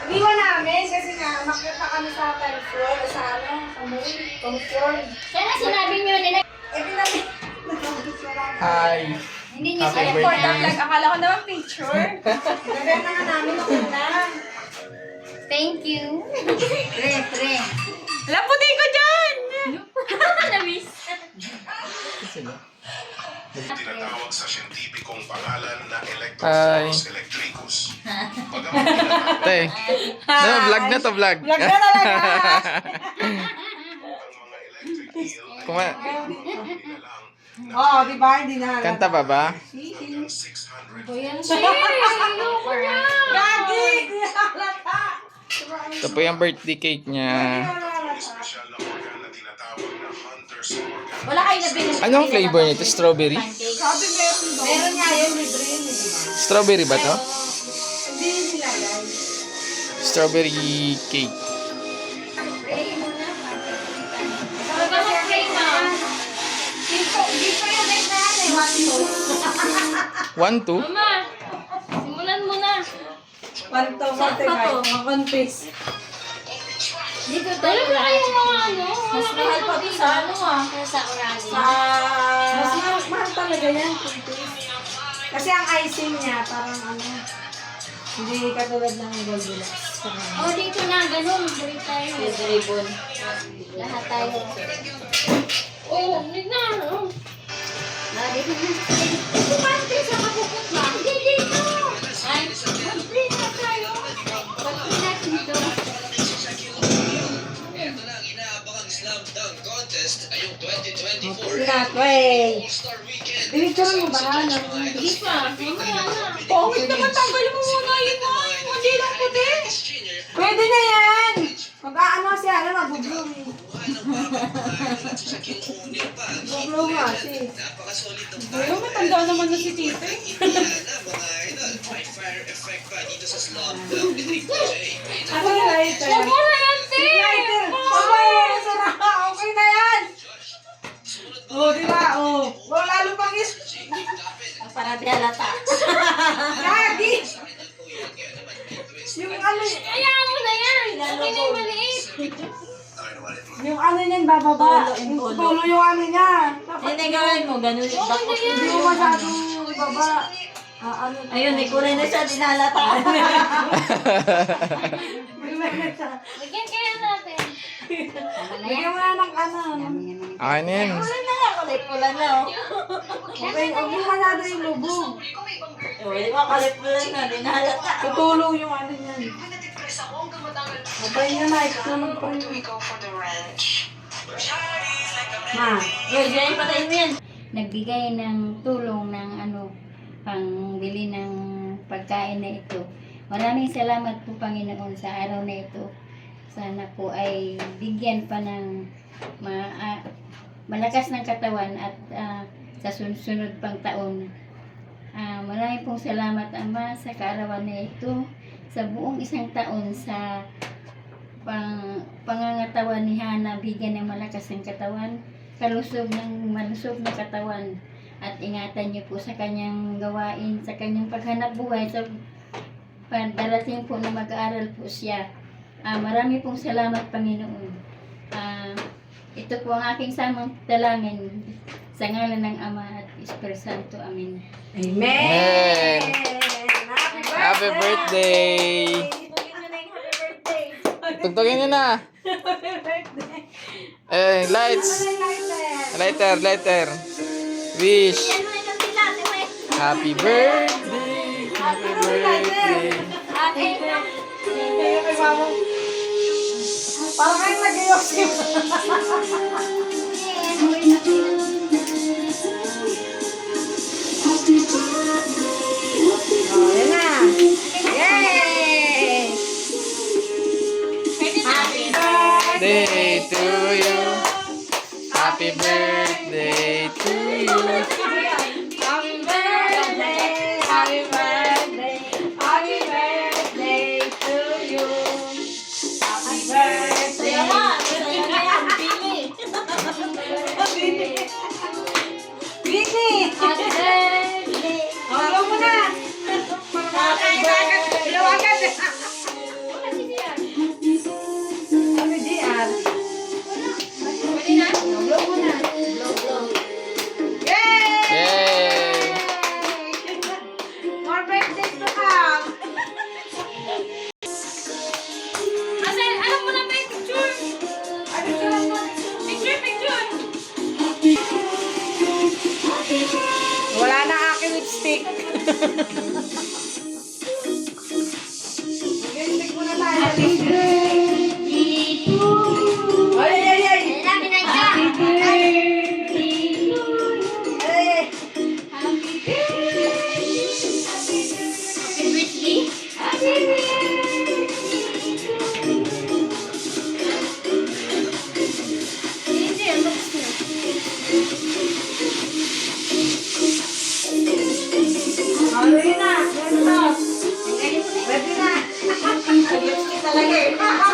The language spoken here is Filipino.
Iniwan namin kasi nga, umakyat na kami sa third floor, sa floor. Kaya sinabi nyo nila. Eh, pinabi. Hi. Hindi nyo Happy sila For birthday. the vlog, akala ko naman picture. Gagawin na nga namin ang ganda. Thank you. Pre. Alam, puti ko dyan! Namiss. Tinatawag sa siyentipikong pangalan na Hi. Electrosaurus electricus. Bagaman tinatawag Te. No, vlog na to, vlog. Vlog na talaga. ang mga electric eel ay Kuma nilalang Oo, di ba? Hindi na. kanta pa ba? hanggang 600 Yan siya. Ayoko na. Gagi! Hindi halata. Ito po yung birthday cake niya. espesyal na organ na tinatawag na hunter's organ. Wala kayo nabili. Anong flavor nito? Strawberry? Sabi meron ba? Meron nga yun, libre yun. Strawberry ba to? Hindi nilagay. Strawberry cake. Pray mo na. Sabi ba mag-pray na? Dito yung guys na yan eh. 1, 2. Mama, simulan mo na. Panto, confess. Dito tayo. Wala kayong mga ano. Mas mahal pa to sa ano ah. Sa Orali. Mas mahal talaga yan, confess. Kasi ang icing niya, parang ano, hindi katulad ng Goldilocks. Oh, dito na. Ganun. Balik tayo. Ribbon. Lahat tayo. Oh, hindi na. Oh. Dito na. Dito ba? Sa kapupot na. Hindi dito. Ay, mag-pray na tayo. Mag-pray natin dito. Ito na ang inaabangang slam dunk contest ay yung 2024 Pinatway. All-Star Weekend. Dinicture mo ba? Hindi pa. Mamaya na. Pangit naman, tanggalin mo muna yun ah. Yung hindi lang puti. Junior, Pwede na yan. Mag-aano si Ana, mag-bloom eh. buhay ng pamamahay at sa kinunin pa. Mag-bloom nga si. Napakasolid ng Pero matanda naman na si Tito. Indiana, mga idol. May fire effect pa dito sa slam dunk ni Triple J. Ako na lighter. Huwag mo na yan, te. Lighter. Okay, sarap. Okay na yan. Oh, di ba? Oh. Wala lalo pang is. Para di halata. Lagi. Yung ano, Hayaan mo na yan. Okay na yung maliit. yung ano niyan bababa. Yung tulo yung ano niya. Hindi gawin mo, ganun yung bako. Hindi mo masyadong baba. Ano? Ayun, may kulay na siya, dinalataan. Bigyan kaya natin. Bigyan mo na ng ano. Okay na yan. Kulay na nga, kulay pula na. Oh. Okay, huwag mo masyado yung lubog. Di ba kulay pula na, dinalata. Tutulong yung ano niyan. Abay nga na, ikaw naman po yun. Ma, Uy, diyan patayin mo yan. Nagbigay ng tulong ng pangbili ng pagkain na ito. Maraming salamat po Panginoon sa araw na ito. Sana po ay bigyan pa ng malakas ng katawan at sa sunod pang taon. Maraming pong salamat Ama sa kaarawan na ito, sa buong isang taon sa pangangatawan ni Hana, bigyan ng malakas ng katawan, malusog na katawan, at ingatan niyo po sa kanyang gawain, sa kanyang paghanap buhay, sa darating po na mag-aaral po siya. Marami pong salamat Panginoon. Ito po ang aking samang dalangin sa ngalan ng Ama at Espiritu Santo. Amen. Amen! Happy birthday! Tugtugin nyo na. Eh, lights. Lighter. Wish. Happy birthday. Happy birthday. Parang kayo nag-iosip. Oh, yan na. Yay! Happy birthday! Day to you. Happy birthday to you. Happy birthday! Happy birthday! Happy birthday to you! Happy birthday! Bini! Happy birthday! Ayaw mo na! Happy birthday! Ilawagan! Kasi Ay,